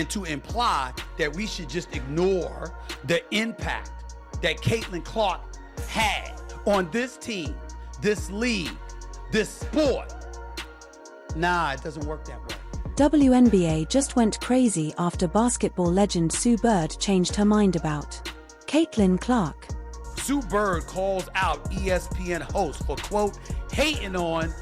and to imply that we should just ignore the impact that Caitlin Clark had on this team, this league, this sport. Nah, it doesn't work that way. WNBA just went crazy after basketball legend Sue Bird changed her mind about Caitlin Clark. Sue Bird calls out ESPN host for, quote, hating on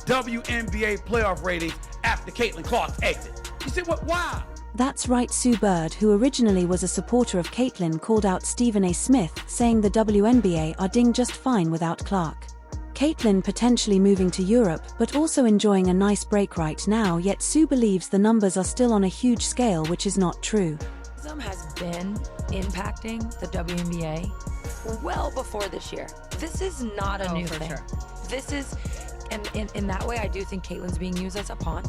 WNBA playoff ratings after Caitlin Clark's exit. You said, what? Why? That's right. Sue Bird, who originally was a supporter of Caitlin, called out Stephen A. Smith, saying the WNBA are doing just fine without Clark. Caitlin potentially moving to Europe, but also enjoying a nice break right now, yet Sue believes the numbers are still on a huge scale, which is not true. Racism has been impacting the WNBA well before this year. This is not a new thing. Sure. This is, in that way, I do think Caitlin's being used as a pawn.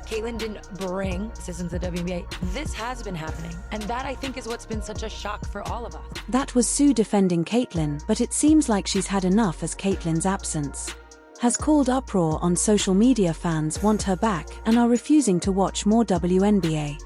Caitlin didn't bring racism to the WNBA. This has been happening, and that, I think, is what's been such a shock for all of us. That was Sue defending Caitlin, but it seems like she's had enough as Caitlin's absence has called uproar on social media. Fans want her back and are refusing to watch more WNBA.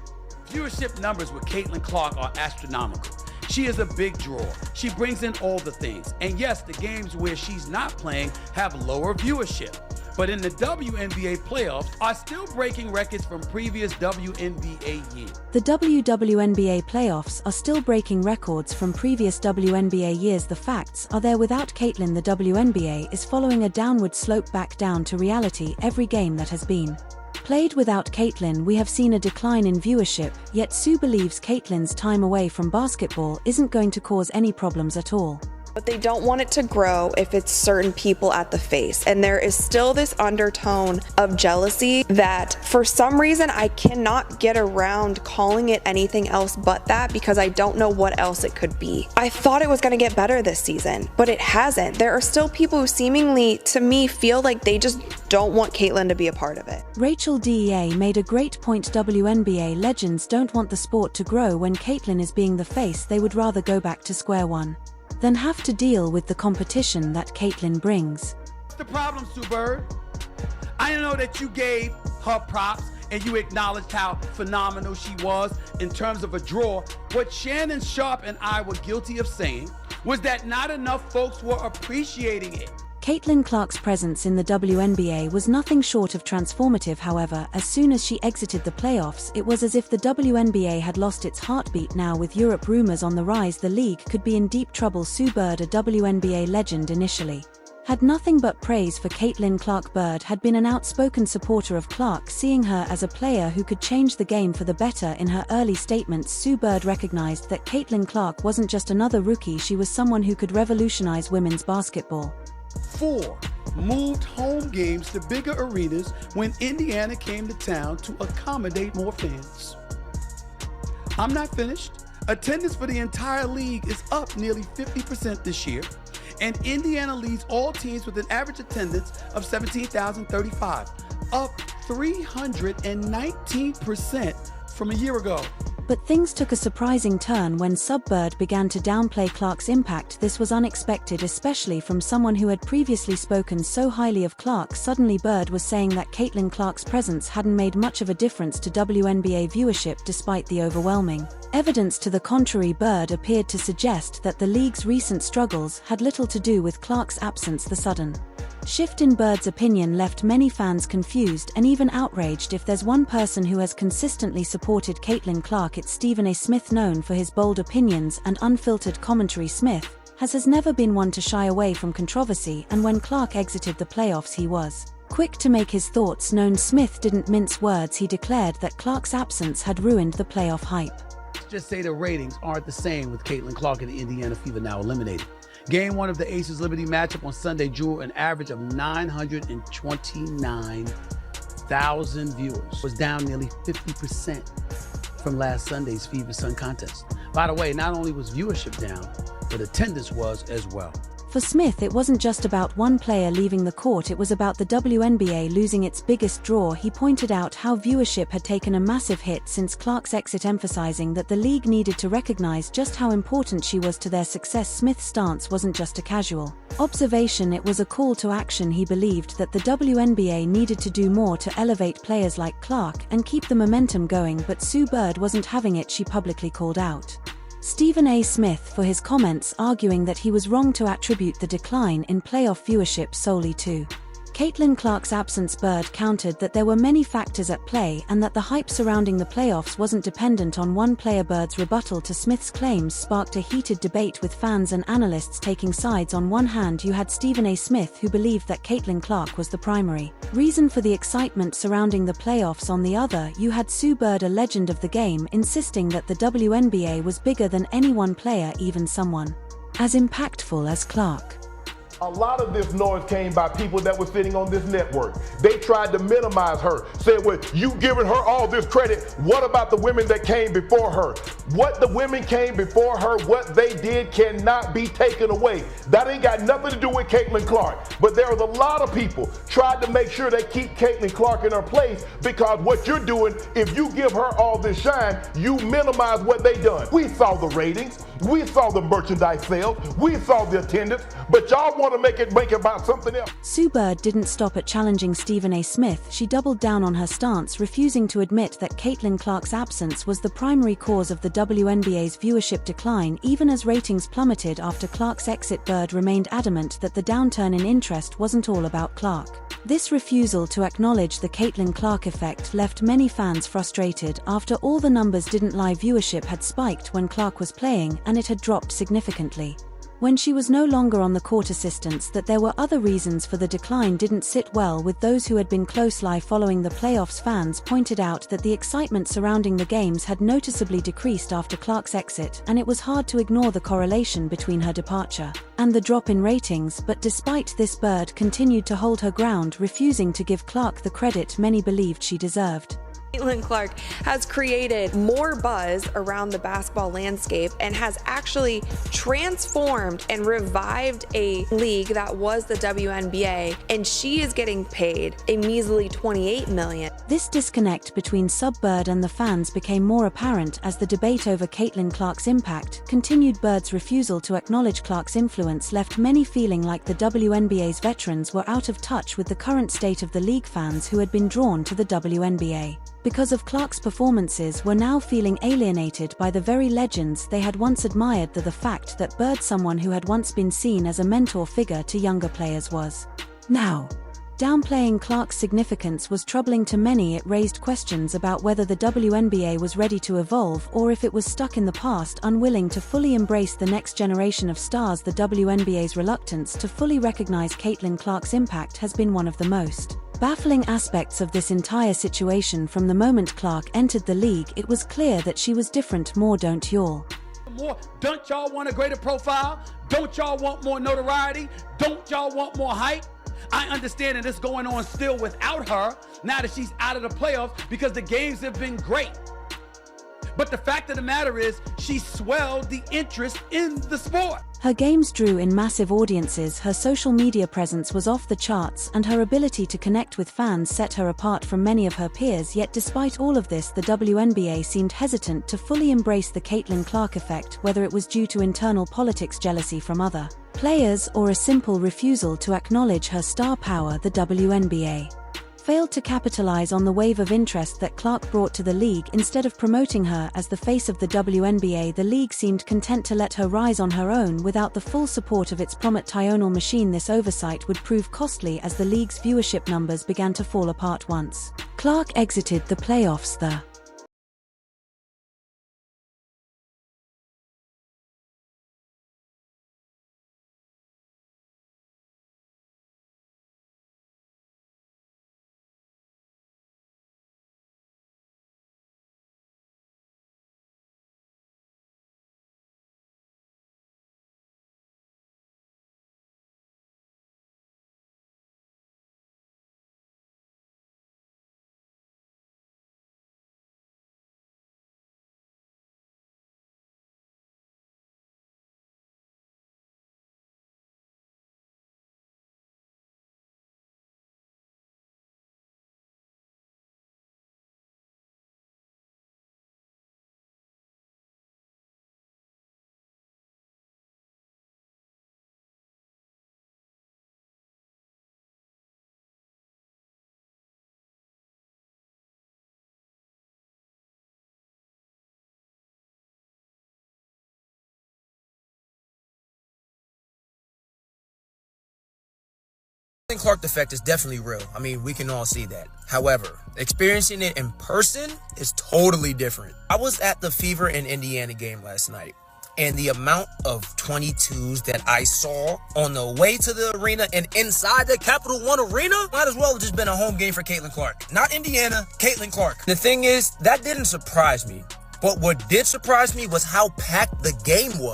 Viewership numbers with Caitlin Clark are astronomical. She is a big draw. She brings in all the things. And yes, the games where she's not playing have lower viewership. But in the WNBA playoffs are still breaking records from previous WNBA years. The WNBA playoffs are still breaking records from previous WNBA years. The facts are there. Without Caitlin, the WNBA is following a downward slope back down to reality. Every game that has been played without Caitlin, we have seen a decline in viewership, yet Sue believes Caitlin's time away from basketball isn't going to cause any problems at all. But they don't want it to grow if it's certain people at the face. And there is still this undertone of jealousy that for some reason I cannot get around calling it anything else but that, because I don't know what else it could be. I thought it was going to get better this season, but it hasn't. There are still people who seemingly, to me, feel like they just don't want Caitlin to be a part of it. Rachel DEA made a great point. WNBA legends don't want the sport to grow when Caitlin is being the face. They would rather go back to square one than have to deal with the competition that Caitlin brings. What's the problem, Sue Bird? I know that you gave her props and you acknowledged how phenomenal she was in terms of a draw. What Shannon Sharp and I were guilty of saying was that not enough folks were appreciating it. Caitlin Clark's presence in the WNBA was nothing short of transformative. However, as soon as she exited the playoffs, it was as if the WNBA had lost its heartbeat. Now, with Europe rumors on the rise, the league could be in deep trouble. Sue Bird, a WNBA legend, initially had nothing but praise for Caitlin Clark. Bird had been an outspoken supporter of Clark, seeing her as a player who could change the game for the better. In her early statements, Sue Bird recognized that Caitlin Clark wasn't just another rookie, she was someone who could revolutionize women's basketball. 4 moved home games to bigger arenas when Indiana came to town to accommodate more fans. I'm not finished. Attendance for the entire league is up nearly 50% this year, and Indiana leads all teams with an average attendance of 17,035, up 319% from a year ago. But things took a surprising turn when Bird began to downplay Clark's impact. This was unexpected, especially from someone who had previously spoken so highly of Clark. Suddenly Bird was saying that Caitlin Clark's presence hadn't made much of a difference to WNBA viewership despite the overwhelming evidence to the contrary. Bird appeared to suggest that the league's recent struggles had little to do with Clark's absence. The sudden shift in Bird's opinion left many fans confused and even outraged. If there's one person who has consistently supported Caitlin Clark, it's Stephen A. Smith. Known for his bold opinions and unfiltered commentary, Smith has never been one to shy away from controversy, and when Clark exited the playoffs, he was quick to make his thoughts known. Smith didn't mince words. He declared that Clark's absence had ruined the playoff hype. Just say the ratings aren't the same with Caitlin Clark and the Indiana Fever now eliminated. Game 1 of the Aces Liberty matchup on Sunday drew an average of 929,000 viewers. Was down nearly 50% from last Sunday's Fever Sun contest. By the way, not only was viewership down, but attendance was as well. For Smith, it wasn't just about one player leaving the court, it was about the WNBA losing its biggest draw. He pointed out how viewership had taken a massive hit since Clark's exit, emphasizing that the league needed to recognize just how important she was to their success. Smith's stance wasn't just a casual observation, it was a call to action. He believed that the WNBA needed to do more to elevate players like Clark and keep the momentum going, but Sue Bird wasn't having it. She publicly called out Stephen A. Smith for his comments, arguing that he was wrong to attribute the decline in playoff viewership solely to Caitlin Clark's absence. Bird countered that there were many factors at play and that the hype surrounding the playoffs wasn't dependent on one player. Bird's rebuttal to Smith's claims sparked a heated debate, with fans and analysts taking sides. On one hand, you had Stephen A. Smith, who believed that Caitlin Clark was the primary reason for the excitement surrounding the playoffs. On the other, you had Sue Bird, a legend of the game, insisting that the WNBA was bigger than any one player, even someone as impactful as Clark. A lot of this noise came by people that were sitting on this network. They tried to minimize her, said, well, you giving her all this credit. What about the women that came before her? What the women came before her, what they did cannot be taken away. That ain't got nothing to do with Caitlin Clark. But there was a lot of people tried to make sure they keep Caitlin Clark in her place, because what you're doing, if you give her all this shine, you minimize what they done. We saw the ratings. We saw the merchandise sales. We saw the attendance. But y'all want to make it about something else. Sue Bird didn't stop at challenging Stephen A. Smith. She doubled down on her stance, refusing to admit that Caitlin Clark's absence was the primary cause of the WNBA's viewership decline. Even as ratings plummeted after Clark's exit, Bird remained adamant that the downturn in interest wasn't all about Clark. This refusal to acknowledge the Caitlin Clark effect left many fans frustrated. After all, the numbers didn't lie. Viewership had spiked when Clark was playing, and it had dropped significantly when she was no longer on the court. Assistance that there were other reasons for the decline didn't sit well with those who had been close live following the playoffs. Fans pointed out that the excitement surrounding the games had noticeably decreased after Clark's exit, and it was hard to ignore the correlation between her departure and the drop in ratings. But despite this, Bird continued to hold her ground, refusing to give Clark the credit many believed she deserved. Caitlin Clark has created more buzz around the basketball landscape and has actually transformed and revived a league that was the WNBA, and she is getting paid a measly $28 million. This disconnect between Sub Bird and the fans became more apparent as the debate over Caitlin Clark's impact continued. Bird's refusal to acknowledge Clark's influence left many feeling like the WNBA's veterans were out of touch with the current state of the league. Fans who had been drawn to the WNBA because of Clark's performances were now feeling alienated by the very legends they had once admired. The fact that Bird, someone who had once been seen as a mentor figure to younger players, was now downplaying Clark's significance was troubling to many. It raised questions about whether the WNBA was ready to evolve or if it was stuck in the past, unwilling to fully embrace the next generation of stars. The WNBA's reluctance to fully recognize Caitlin Clark's impact has been one of the most baffling aspects of this entire situation. From the moment Clark entered the league, it was clear that she was different. More, don't y'all? Don't y'all want a greater profile? Don't y'all want more notoriety? Don't y'all want more hype? I understand that it's going on still without her now that she's out of the playoffs, because the games have been great. But the fact of the matter is, she swelled the interest in the sport. Her games drew in massive audiences, her social media presence was off the charts, and her ability to connect with fans set her apart from many of her peers. Yet despite all of this, the WNBA seemed hesitant to fully embrace the Caitlin Clark effect, whether it was due to internal politics, jealousy from other players, or a simple refusal to acknowledge her star power. The WNBA failed to capitalize on the wave of interest that Clark brought to the league. Instead of promoting her as the face of the WNBA, the league seemed content to let her rise on her own without the full support of its promotional machine. This oversight would prove costly as the league's viewership numbers began to fall apart once Clark exited the playoffs. The Clark effect is definitely real. I mean, we can all see that. However, experiencing it in person is totally different. I was at the Fever in Indiana game last night, and the amount of 22s that I saw on the way to the arena and inside the Capital One Arena might as well have just been a home game for Caitlin Clark. Not Indiana, Caitlin Clark. The thing is, that didn't surprise me. But what did surprise me was how packed the game was.